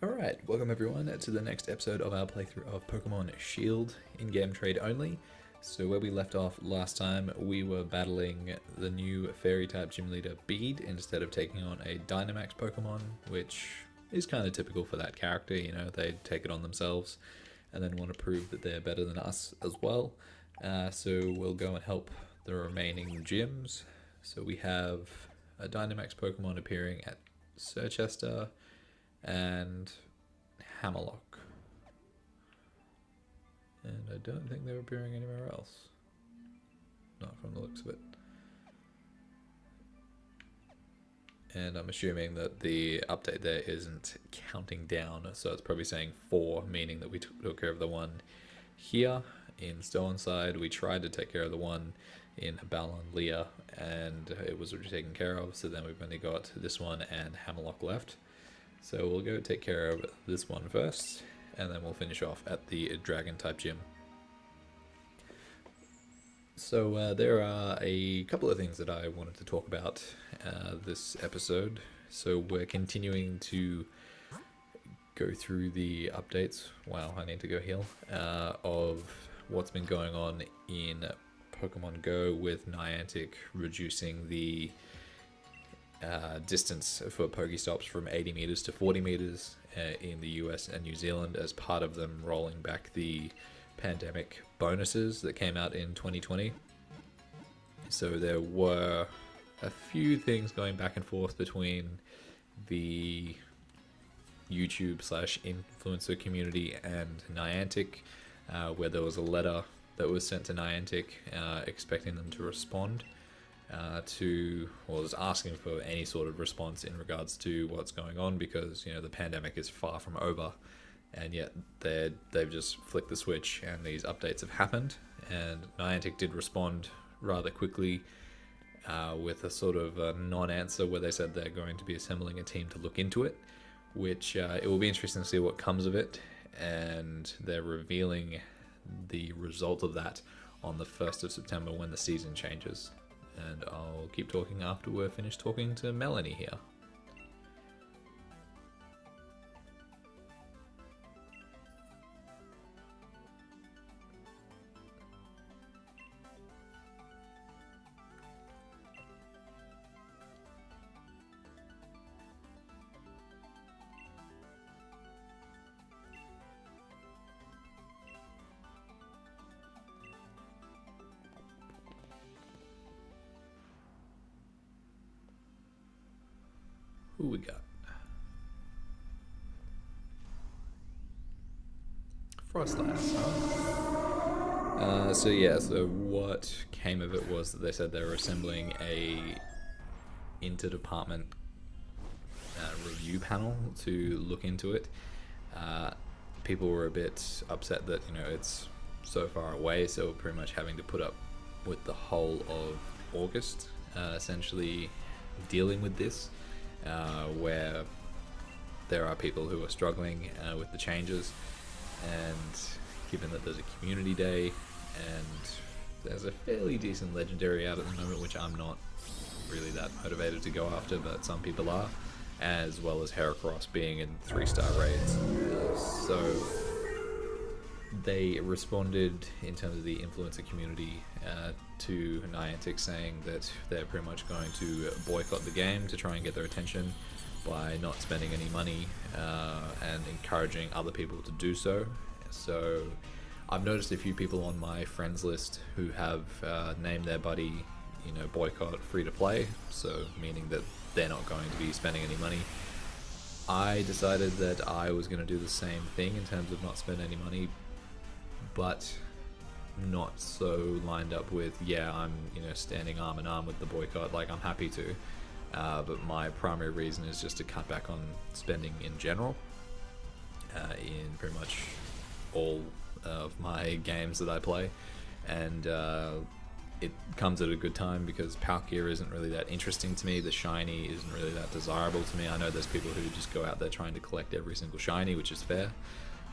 Alright, welcome everyone to the next episode of our playthrough of Pokemon Shield in-game trade only. So where we left off last time, we were battling the new Fairy-type gym leader Bede instead of taking on a Dynamax Pokemon, which is kind of typical for that character, you know, they take it on themselves and then want to prove that they're better than us as well. So we'll go and help the remaining gyms. So we have a Dynamax Pokemon appearing at Sirchester and Hammerlock. And I don't think they're appearing anywhere else. Not from the looks of it. And I'm assuming that the update there isn't counting down, so it's probably saying 4, meaning that we took care of the one here in Stoneside. We tried to take care of the one in Ballon Leah, and it was already taken care of, so then we've only got this one and Hammerlock left. So we'll go take care of this one first, and then we'll finish off at the Dragon-type gym. So there are a couple of things that I wanted to talk about this episode. So we're continuing to go through the updates. Wow, I need to go heal. Of what's been going on in Pokemon Go with Niantic reducing the distance for Pokestops from 80 meters to 40 meters in the US and New Zealand as part of them rolling back the pandemic bonuses that came out in 2020. So there were a few things going back and forth between the YouTube / influencer community and Niantic, where there was a letter that was sent to Niantic expecting them to respond was asking for any sort of response in regards to what's going on, because, you know, the pandemic is far from over, and yet they've just flicked the switch and these updates have happened. And Niantic did respond rather quickly with a sort of a non-answer where they said they're going to be assembling a team to look into it, which it will be interesting to see what comes of it, and they're revealing the result of that on the 1st of September when the season changes. And I'll keep talking after we're finished talking to Melanie here. Who we got? Frostlass. So what came of it was that they said they were assembling a interdepartment review panel to look into it. People were a bit upset that, you know, it's so far away, so we're pretty much having to put up with the whole of August, essentially dealing with this. Where there are people who are struggling with the changes, and given that there's a community day and there's a fairly decent legendary out at the moment, which I'm not really that motivated to go after, but some people are, as well as Heracross being in 3-star raids. So they responded in terms of the influencer community to Niantic, saying that they're pretty much going to boycott the game to try and get their attention by not spending any money and encouraging other people to do so. So I've noticed a few people on my friends list who have named their buddy, you know, boycott free to play, so meaning that they're not going to be spending any money. I decided that I was going to do the same thing in terms of not spend any money, but not so lined up with, I'm, you know, standing arm in arm with the boycott. Like, I'm happy to, but my primary reason is just to cut back on spending in general, in pretty much all of my games that I play, and it comes at a good time because Palkia isn't really that interesting to me. The shiny isn't really that desirable to me. I know there's people who just go out there trying to collect every single shiny, which is fair.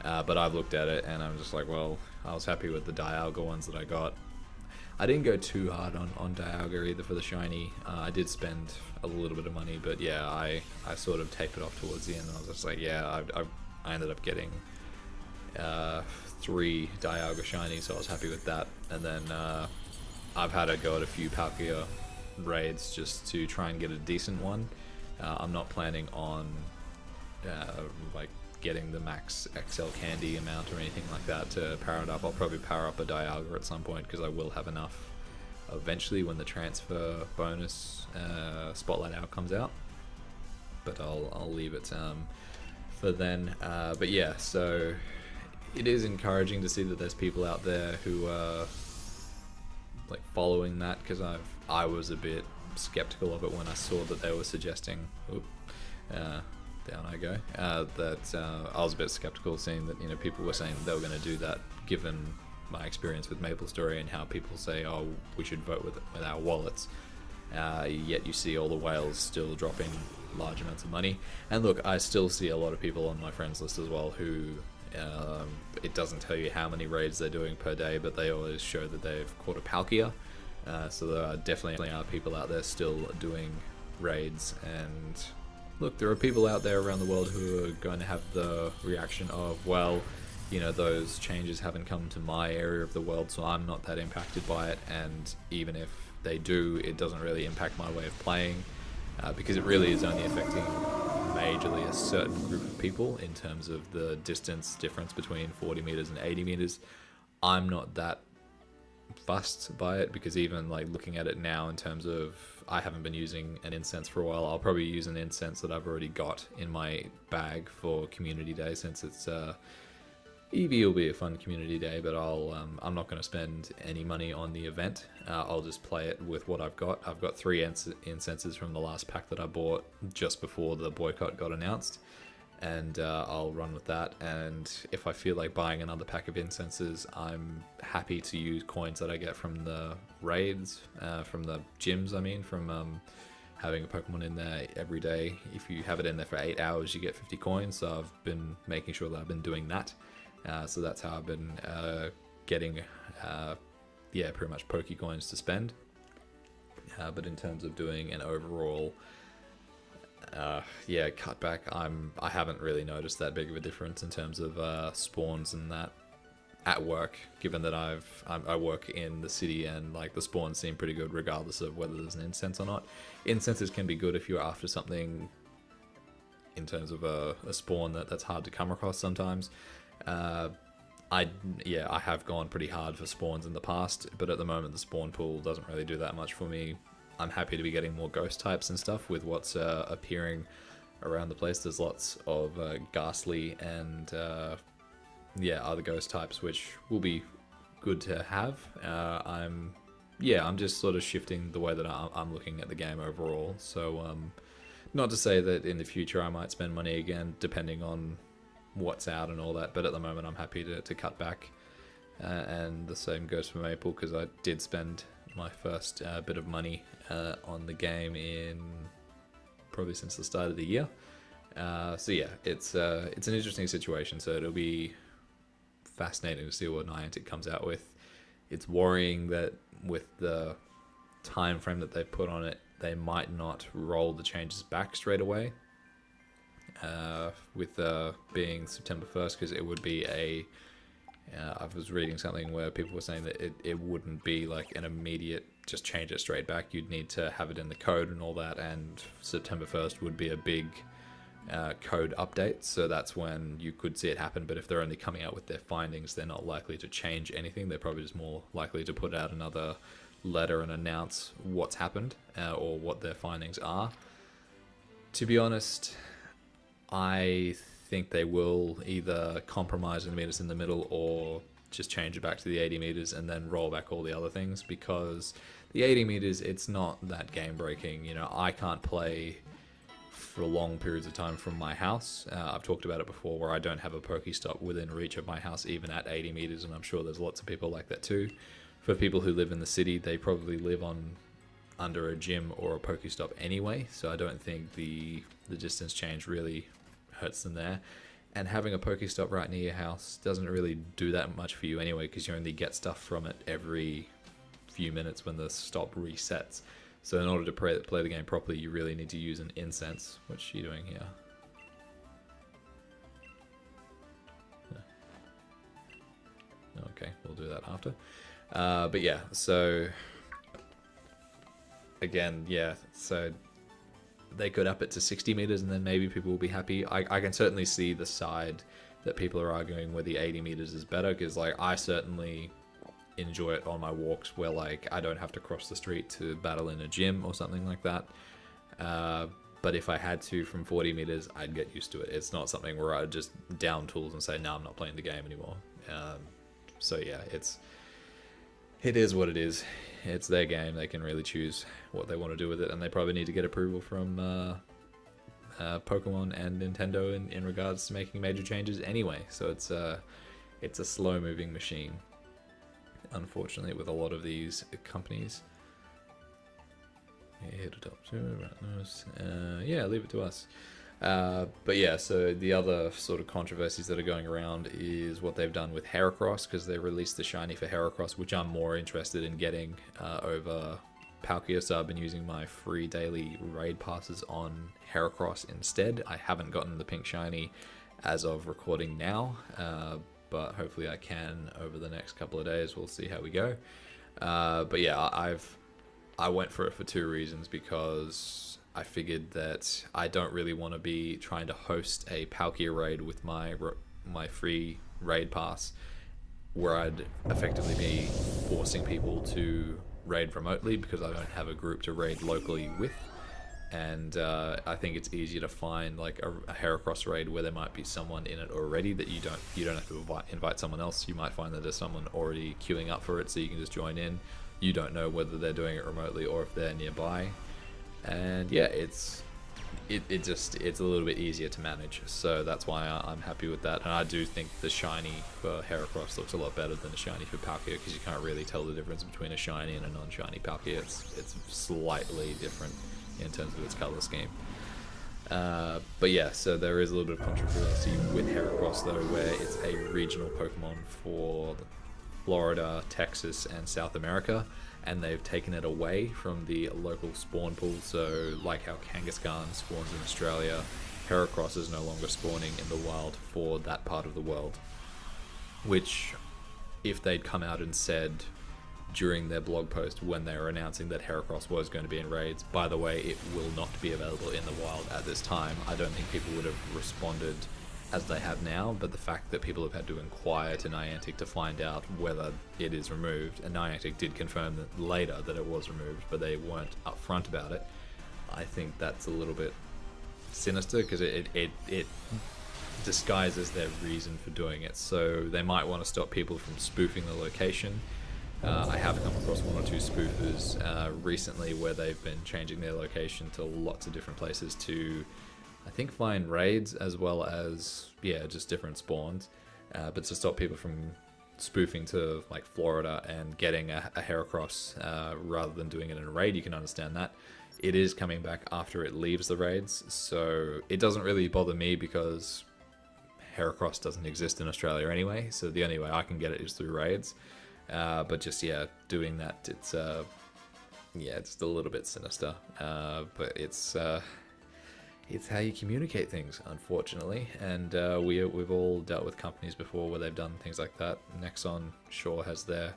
But I've looked at it and I'm just like, well, I was happy with the Dialga ones that I got. I didn't go too hard on Dialga either for the shiny. I did spend a little bit of money, but yeah, I sort of tapered off towards the end, and I was just like, yeah, I ended up getting 3 Dialga shinies, so I was happy with that. And then I've had to go at a few Palkia raids just to try and get a decent one. I'm not planning on like getting the max XL candy amount or anything like that to power it up. I'll probably power up a Dialga at some point because I will have enough eventually when the transfer bonus Spotlight Hour comes out. But I'll leave it for then. But yeah, so it is encouraging to see that there's people out there who are like following that, because I was a bit skeptical of it when I saw that they were suggesting down I go that I was a bit skeptical seeing that, you know, people were saying they were going to do that, given my experience with MapleStory and how people say, oh, we should vote with our wallets, yet you see all the whales still dropping large amounts of money. And look, I still see a lot of people on my friends list as well who it doesn't tell you how many raids they're doing per day, but they always show that they've caught a Palkia. So there are definitely people out there still doing raids. And look, there are people out there around the world who are going to have the reaction of, well, you know, those changes haven't come to my area of the world, so I'm not that impacted by it. And even if they do, it doesn't really impact my way of playing, because it really is only affecting majorly a certain group of people in terms of the distance difference between 40 meters and 80 meters. I'm not that fussed by it, because even like looking at it now in terms of, I haven't been using an incense for a while. I'll probably use an incense that I've already got in my bag for community day, since it's Eevee will be a fun community day, but I'm not going to spend any money on the event. I'll just play it with what I've got. I've got 3 incenses from the last pack that I bought just before the boycott got announced, and I'll run with that. And if I feel like buying another pack of incenses, I'm happy to use coins that I get from the raids, from the gyms, I mean, from having a Pokemon in there every day. If you have it in there for 8 hours, you get 50 coins, so I've been making sure that I've been doing that. So that's how I've been getting, pretty much Pokecoins to spend. But in terms of doing an overall, cutback, I haven't really noticed that big of a difference in terms of spawns and that at work, given that I work in the city, and like the spawns seem pretty good regardless of whether there's an incense or not. Incenses can be good if you're after something in terms of a spawn that's hard to come across sometimes. I have gone pretty hard for spawns in the past, but at the moment the spawn pool doesn't really do that much for me. I'm happy to be getting more ghost types and stuff with what's appearing around the place. There's lots of ghastly and other ghost types, which will be good to have. I'm just sort of shifting the way that I'm looking at the game overall. So not to say that in the future I might spend money again, depending on what's out and all that, but at the moment I'm happy to cut back, and the same goes for Maple, because I did spend my first bit of money on the game in probably since the start of the year. It's an interesting situation, so it'll be fascinating to see what Niantic comes out with. It's worrying that with the time frame that they've put on it, they might not roll the changes back straight away. With being September 1st, because it would be I was reading something where people were saying that it wouldn't be like an immediate just change it straight back. You'd need to have it in the code and all that, and September 1st would be a big code update, so that's when you could see it happen. But if they're only coming out with their findings, they're not likely to change anything. They're probably just more likely to put out another letter and announce what's happened, or what their findings are. To be honest, I think they will either compromise and meet us in the middle, or just change it back to the 80 meters and then roll back all the other things, because the 80 meters, it's not that game breaking. You know, I can't play for long periods of time from my house. I've talked about it before, where I don't have a Pokestop within reach of my house, even at 80 meters, and I'm sure there's lots of people like that too. For people who live in the city, they probably live under a gym or a Pokestop anyway, so I don't think the distance change really hurts them there. And having a Pokestop right near your house doesn't really do that much for you anyway, because you only get stuff from it every few minutes when the stop resets. So in order to play the game properly, you really need to use an incense, which you're doing here. Okay, we'll do that after. But yeah, so again, yeah, so they could up it to 60 meters and then maybe people will be happy. I can certainly see the side that people are arguing where the 80 meters is better, because like I certainly enjoy it on my walks where like I don't have to cross the street to battle in a gym or something like that. But if I had to from 40 meters, I'd get used to it. It's not something where I'd just down tools and say, no, I'm not playing the game anymore. So yeah, it is what it is. It's their game. They can really choose what they want to do with it, and they probably need to get approval from Pokemon and Nintendo in regards to making major changes anyway. So it's a slow-moving machine, unfortunately, with a lot of these companies. Yeah, leave it to us. But yeah, so the other sort of controversies that are going around is what they've done with Heracross, because they released the shiny for Heracross, which I'm more interested in getting over Palkia. So I've been using my free daily raid passes on Heracross instead. I haven't gotten the pink shiny as of recording now, but hopefully I can over the next couple of days. We'll see how we go. But yeah, I went for it for two reasons, because I figured that I don't really want to be trying to host a Palkia raid with my free raid pass, where I'd effectively be forcing people to raid remotely because I don't have a group to raid locally with. And I think it's easier to find like a Heracross raid where there might be someone in it already that you don't have to invite someone else. You might find that there's someone already queuing up for it, so you can just join in. You don't know whether they're doing it remotely or if they're nearby. And yeah, it's a little bit easier to manage, so that's why I'm happy with that. And I do think the shiny for Heracross looks a lot better than the shiny for Palkia, because you can't really tell the difference between a shiny and a non-shiny Palkia. It's slightly different in terms of its color scheme. But yeah, so there is a little bit of controversy with Heracross though, where it's a regional Pokemon for Florida, Texas, and South America, and they've taken it away from the local spawn pool. So like how Kangaskhan spawns in Australia, Heracross is no longer spawning in the wild for that part of the world, which if they'd come out and said during their blog post when they were announcing that Heracross was going to be in raids, by the way, it will not be available in the wild at this time, I don't think people would have responded as they have now. But the fact that people have had to inquire to Niantic to find out whether it is removed, and Niantic did confirm that later that it was removed, but they weren't upfront about it, I think that's a little bit sinister, because it disguises their reason for doing it. So they might want to stop people from spoofing the location. I have come across one or two spoofers recently where they've been changing their location to lots of different places to, I think, find raids as well as, yeah, just different spawns. But to stop people from spoofing to like Florida and getting a Heracross rather than doing it in a raid, you can understand that. It is coming back after it leaves the raids, so it doesn't really bother me because Heracross doesn't exist in Australia anyway, so the only way I can get it is through raids. But just, yeah, doing that, it's a little bit sinister. But it's how you communicate things, unfortunately. And we've all dealt with companies before where they've done things like that. Nexon sure has their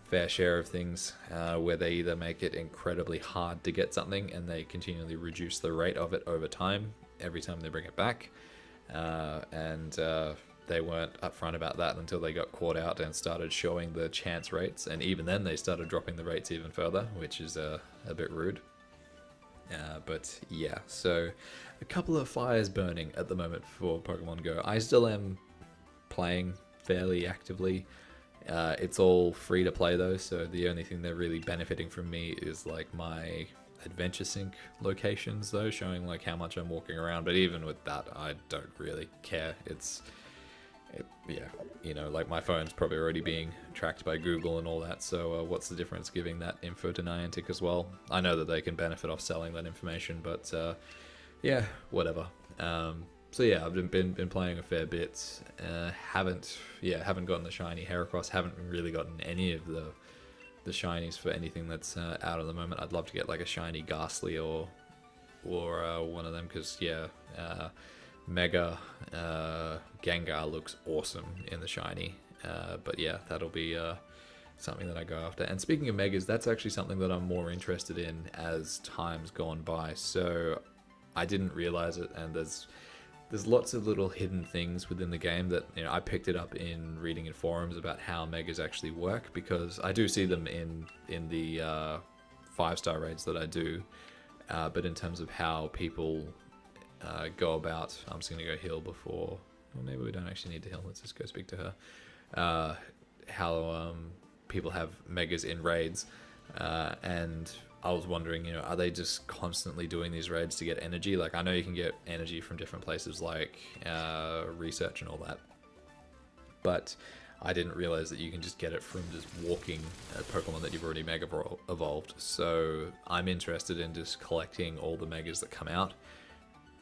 fair share of things where they either make it incredibly hard to get something and they continually reduce the rate of it over time every time they bring it back. They weren't upfront about that until they got caught out and started showing the chance rates, and even then they started dropping the rates even further, which is a bit rude. But yeah, so a couple of fires burning at the moment for Pokemon Go. I still am playing fairly actively. It's all free to play though, so the only thing they're really benefiting from me is like my adventure sync locations though, showing like how much I'm walking around. But even with that, I don't really care. Like my phone's probably already being tracked by Google and all that, so what's the difference giving that info to Niantic as well? I know that they can benefit off selling that information, but yeah, whatever. So yeah, I've been playing a fair bit. Haven't gotten the shiny Heracross, haven't really gotten any of the the shinies for anything that's out at the moment. I'd love to get like a shiny Ghastly or one of them, because Mega Gengar looks awesome in the shiny. But yeah, that'll be something that I go after. And speaking of Megas, that's actually something that I'm more interested in as time's gone by. So I didn't realize it, and there's lots of little hidden things within the game that, you know, I picked it up in reading in forums about how Megas actually work, because I do see them in the 5-star raids that I do, but in terms of how people go about, I'm just going to go heal before, well, maybe we don't actually need to heal, let's just go speak to her, how people have Megas in raids, and I was wondering, you know, are they just constantly doing these raids to get energy? Like, I know you can get energy from different places like research and all that, but I didn't realize that you can just get it from just walking a Pokemon that you've already Mega evolved. So I'm interested in just collecting all the Megas that come out,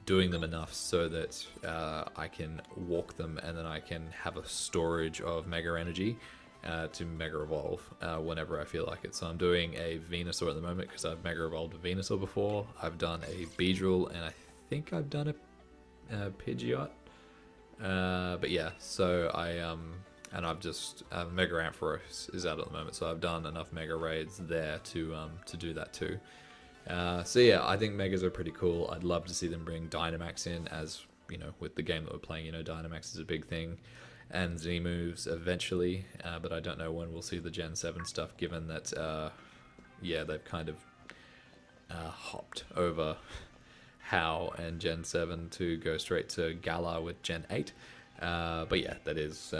doing them enough so that I can walk them, and then I can have a storage of Mega energy to Mega Evolve whenever I feel like it. So I'm doing a Venusaur at the moment because I've Mega Evolved a Venusaur before. I've done a Beedrill, and I think I've done a Pidgeot. But yeah, so and I've just Mega Ampharos is out at the moment, so I've done enough Mega raids there to do that too. So yeah, I think Megas are pretty cool. I'd love to see them bring Dynamax in, as you know, with the game that we're playing, you know, Dynamax is a big thing. And Z moves eventually, but I don't know when we'll see the Gen 7 stuff, given that, yeah, they've kind of hopped over How and Gen 7 to go straight to Galar with Gen 8. But yeah, that is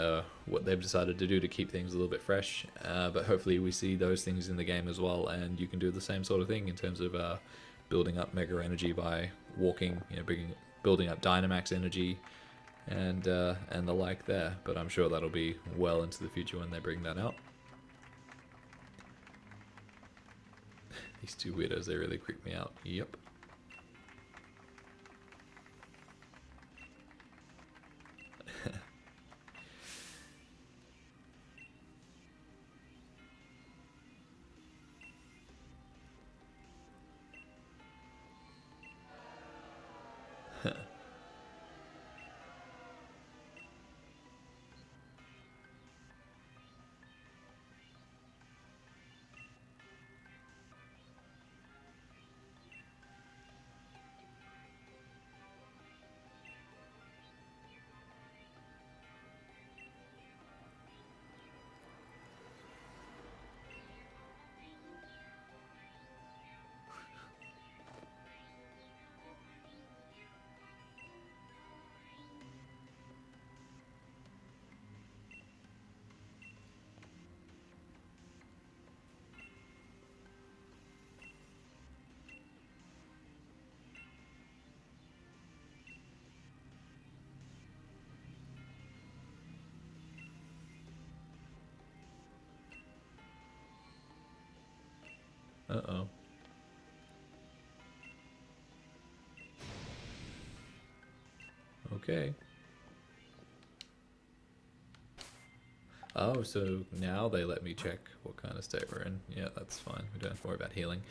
what they've decided to do to keep things a little bit fresh. But hopefully we see those things in the game as well, and you can do the same sort of thing in terms of building up Mega energy by walking, you know, building up Dynamax energy, and the like there. But I'm sure that'll be well into the future when they bring that out. These two weirdos, they really creep me out. Yep. Uh-oh. Okay. Oh, so now they let me check what kind of state we're in. Yeah, that's fine. We don't have to worry about healing.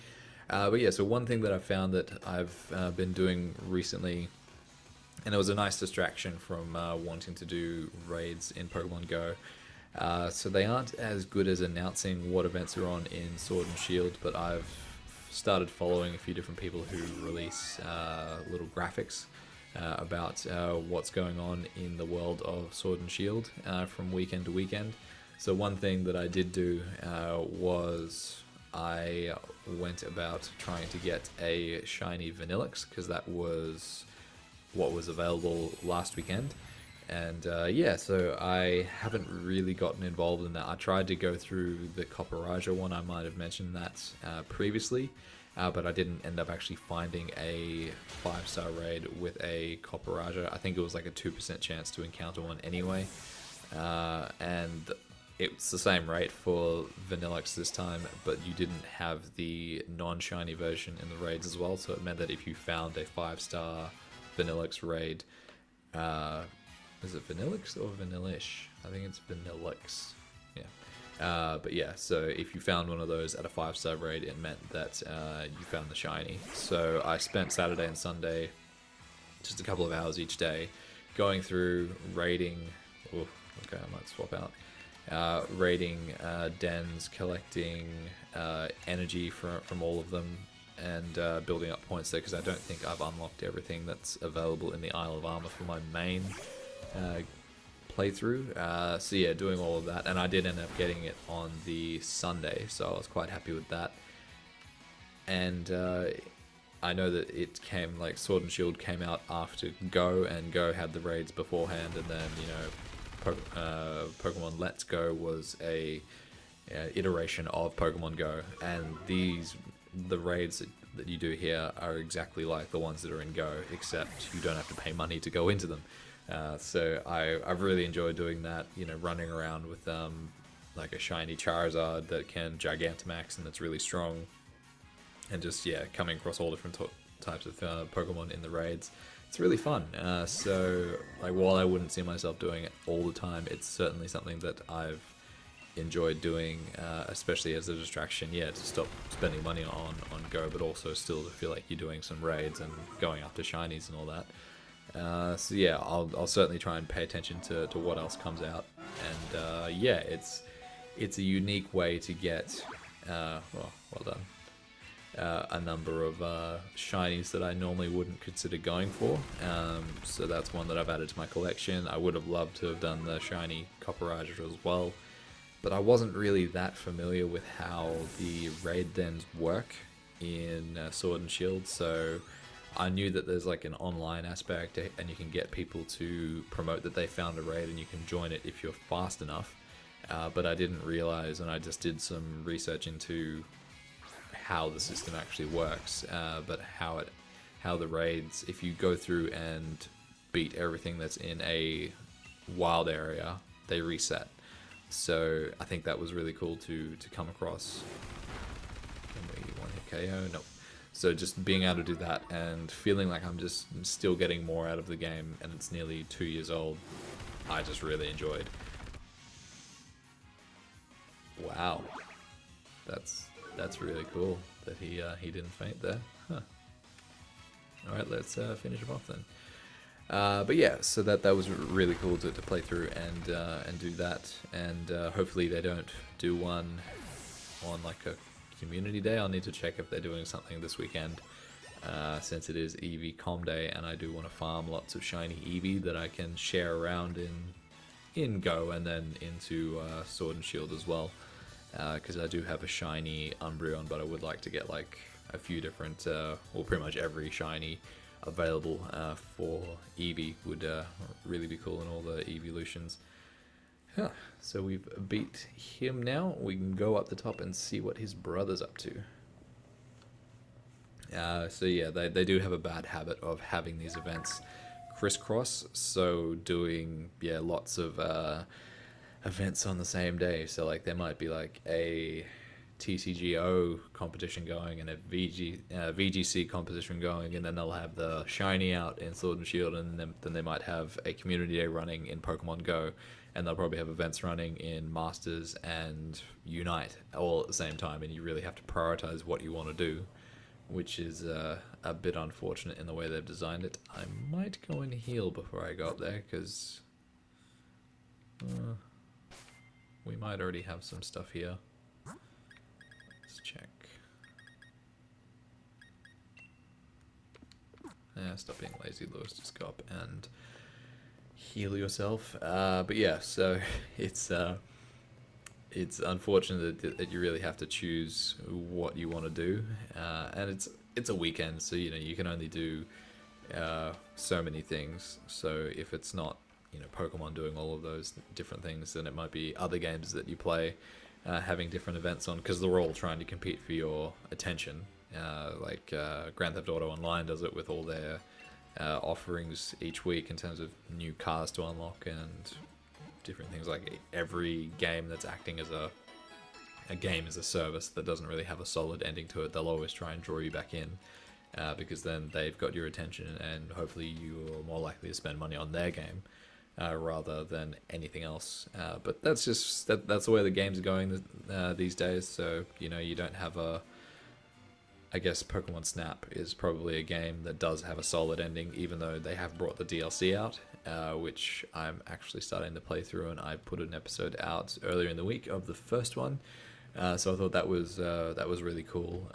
But yeah, so one thing that I've found that I've been doing recently, and it was a nice distraction from wanting to do raids in Pokemon Go. So they aren't as good as announcing what events are on in Sword and Shield, but I've started following a few different people who release little graphics about what's going on in the world of Sword and Shield from weekend to weekend. So one thing that I did do was I went about trying to get a shiny Vanillix, because that was what was available last weekend. And yeah, so I haven't really gotten involved in that. I tried to go through the Copperaja one, I might have mentioned that previously, but I didn't end up actually finding a 5-star raid with a Copperaja. I think it was like a 2% chance to encounter one anyway, and it's the same rate for Vanillix this time, but you didn't have the non-shiny version in the raids as well, so it meant that if you found a 5-star Vanillix raid, is it Vanillix or Vanillish? I think it's Vanillix. Yeah. But yeah, so if you found one of those at a 5-star raid, it meant that you found the shiny. So I spent Saturday and Sunday, just a couple of hours each day, going through raiding. Ooh, okay, I might swap out. Raiding dens, collecting energy from all of them, and building up points there, because I don't think I've unlocked everything that's available in the Isle of Armour for my main playthrough. So yeah, doing all of that, and I did end up getting it on the Sunday, so I was quite happy with that. And I know that it came, like, Sword and Shield came out after Go, and Go had the raids beforehand, and then, you know, Pokemon Let's Go was a iteration of Pokemon Go, and the raids that you do here are exactly like the ones that are in Go, except you don't have to pay money to go into them. So I've really enjoyed doing that, you know, running around with like a shiny Charizard that can Gigantamax and that's really strong, and just, yeah, coming across all different types of Pokemon in the raids. It's really fun. So, like, while I wouldn't see myself doing it all the time, it's certainly something that I've enjoyed doing, especially as a distraction, yeah, to stop spending money on Go, but also still to feel like you're doing some raids and going after shinies and all that. So yeah, I'll certainly try and pay attention to what else comes out, and yeah, it's a unique way to get, well done, a number of shinies that I normally wouldn't consider going for. So that's one that I've added to my collection. I would have loved to have done the shiny Copperager as well, but I wasn't really that familiar with how the raid dens work in Sword and Shield, so I knew that there's like an online aspect, and you can get people to promote that they found a raid and you can join it if you're fast enough, but I didn't realize, and I just did some research into how the system actually works, but how the raids, if you go through and beat everything that's in a wild area, they reset. So I think that was really cool to come across. Can we one-hit KO? Nope. So just being able to do that and feeling like I'm just still getting more out of the game, and it's nearly 2 years old, I just really enjoyed. Wow, that's really cool that he didn't faint there. Huh. All right, let's finish him off then. But yeah, so that was really cool to play through and do that, and hopefully they don't do one on like a community day. I'll need to check if they're doing something this weekend, since it is Eevee Com Day, and I do want to farm lots of shiny Eevee that I can share around in Go and then into Sword and Shield as well, because I do have a shiny Umbreon, but I would like to get like a few different, well, pretty much every shiny available for Eevee would really be cool in all the evolutions. Huh. So we've beat him now. We can go up the top and see what his brother's up to. So yeah, they do have a bad habit of having these events crisscross, so doing, yeah, lots of events on the same day. So like there might be like a TCGO competition going and a VGC competition going, and then they'll have the shiny out in Sword and Shield, and then they might have a community day running in Pokemon Go, and they'll probably have events running in Masters and Unite all at the same time, and you really have to prioritize what you want to do, which is a bit unfortunate in the way they've designed it. I might go and heal before I go up there, because we might already have some stuff here. Let's check. Stop being lazy, Lewis. Just go up and heal yourself. But yeah, so it's unfortunate that you really have to choose what you want to do, and it's a weekend, so you know you can only do so many things. So if it's not, you know, Pokemon doing all of those different things, then it might be other games that you play having different events on, because they're all trying to compete for your attention. Like Grand Theft Auto Online does it with all their offerings each week in terms of new cars to unlock and different things. Like every game that's acting as a game as a service that doesn't really have a solid ending to it, they'll always try and draw you back in, because then they've got your attention and hopefully you are more likely to spend money on their game. rather than anything else. But that's just that's the way the game's going these days. So you don't have a. I guess Pokemon Snap is probably a game that does have a solid ending, even though they have brought the DLC out, which I'm actually starting to play through, and I put an episode out earlier in the week of the first one. So I thought that was really cool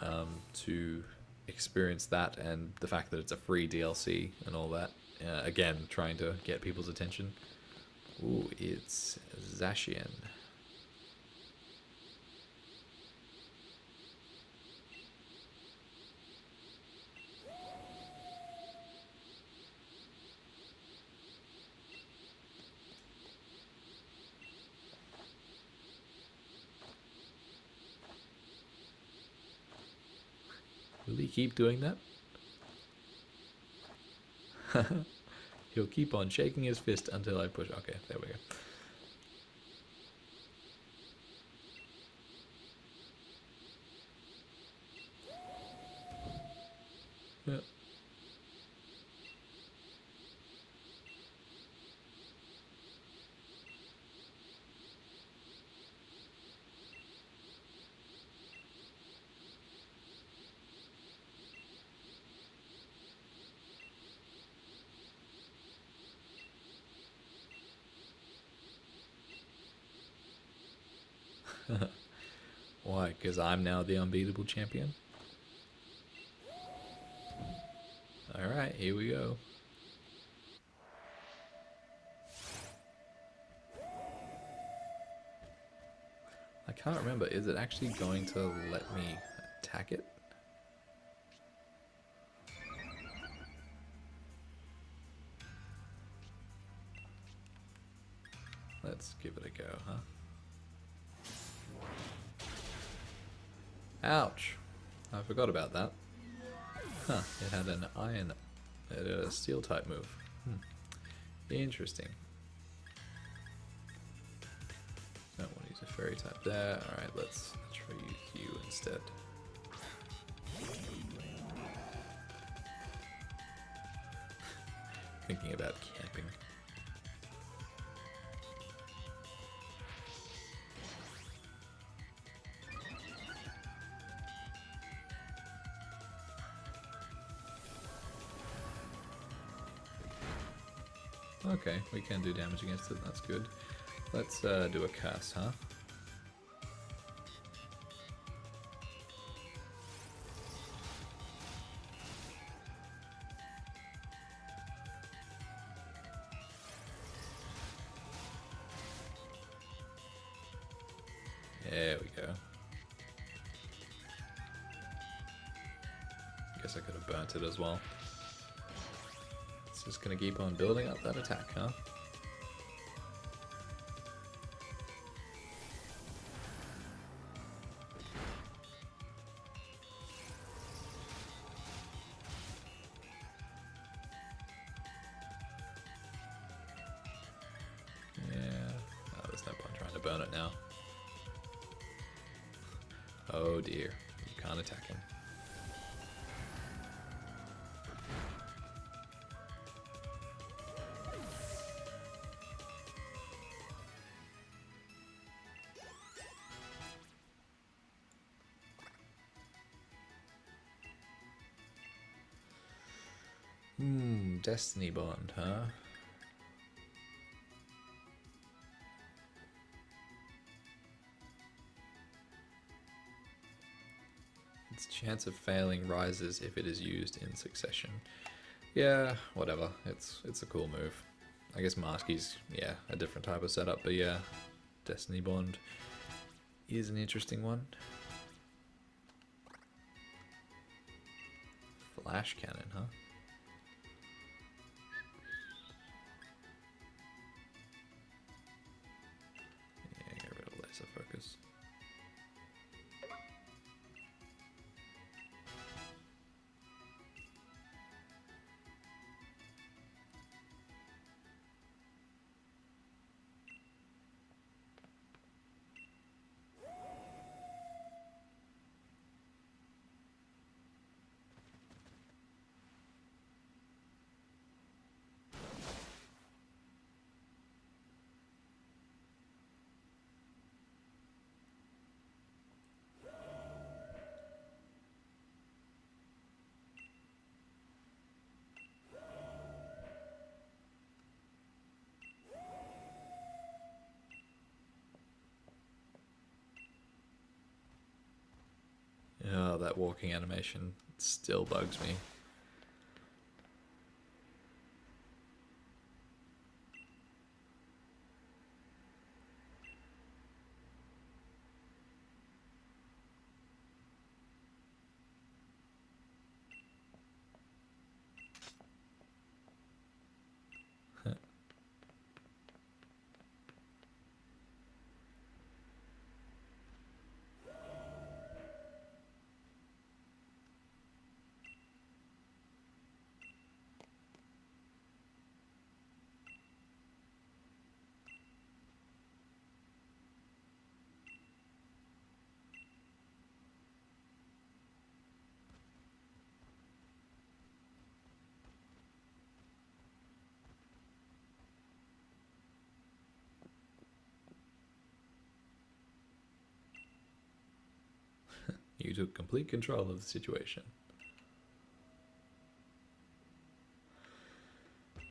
to experience that, and the fact that it's a free DLC and all that. Again, trying to get people's attention. Ooh, it's Zacian. Will he keep doing that? He'll keep on shaking his fist until I push. Okay, there we go. Yeah. Why? Because I'm now the unbeatable champion? Alright, here we go. I can't remember, is it actually going to let me attack it? Let's give it a go, huh? Ouch! I forgot about that. Huh, it had an iron... It had a steel type move. Interesting. Don't want to use a fairy type there. Alright, let's try use you instead. Thinking about camping. Okay, we can do damage against it, that's good. Let's do a curse, huh? There we go. Guess I could have burnt it as well. It's just gonna keep on building up that attack, huh? There's no point trying to burn it now. Oh dear, you can't attack him. Destiny Bond, huh? Its chance of failing rises if it is used in succession. Yeah, whatever. It's a cool move. I guess Maskey's, yeah, a different type of setup, but yeah, Destiny Bond is an interesting one. Flash cannon, huh? Yeah, get rid of laser focus. that walking animation still bugs me. You took complete control of the situation.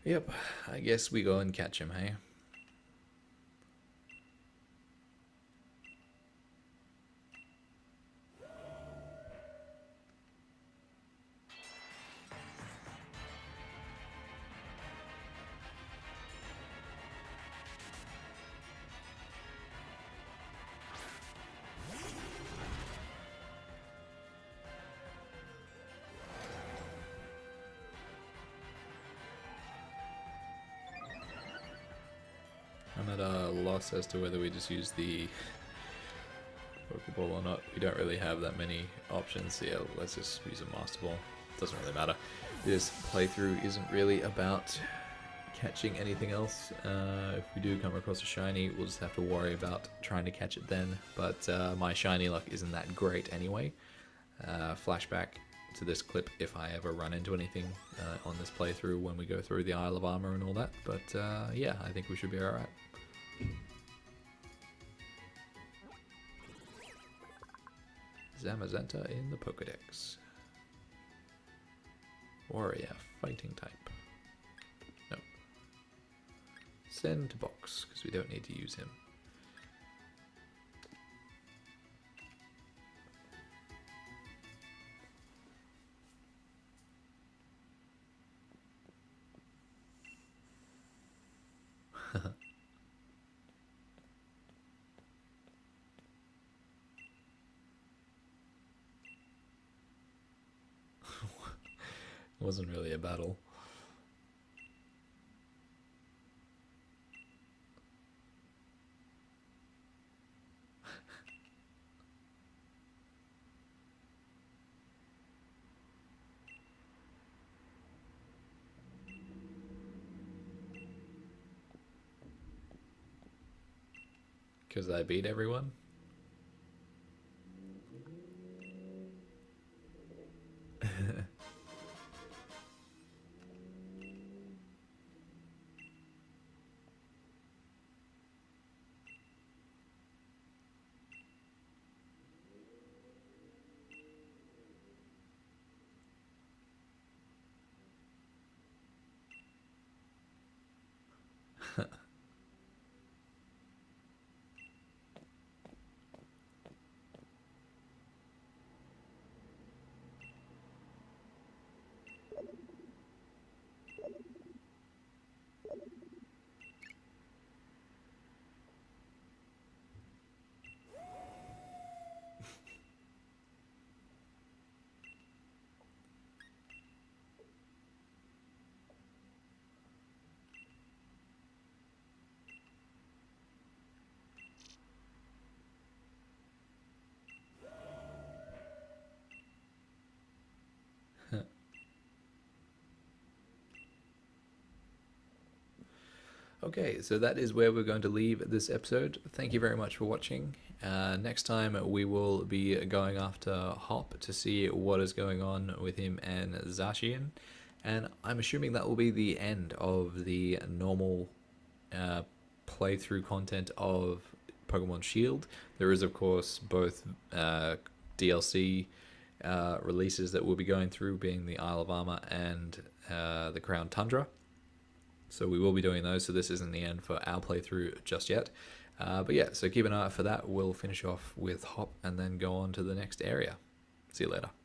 Yep, I guess we go and catch him, hey? I'm at a loss as to whether we just use the Pokeball or not. We don't really have that many options. Yeah, let's just use a Master Ball. Doesn't really matter. This playthrough isn't really about catching anything else. If we do come across a shiny, we'll just have to worry about trying to catch it then. But my shiny luck isn't that great anyway. Flashback to this clip if I ever run into anything on this playthrough when we go through the Isle of Armour and all that. But yeah, I think we should be alright. Zamazenta in the Pokedex. Warrior, fighting type. No. Send to box, because we don't need to use him. It wasn't really a battle. Because I beat everyone? Okay, so that is where we're going to leave this episode. Thank you very much for watching. Next time we will be going after Hop to see what is going on with him and Zacian. And I'm assuming that will be the end of the normal playthrough content of Pokemon Shield. There is, of course, both DLC releases that we'll be going through, being the Isle of Armour and the Crown Tundra. So we will be doing those, so this isn't the end for our playthrough just yet. But yeah, so keep an eye out for that. We'll finish off with Hop and then go on to the next area. See you later.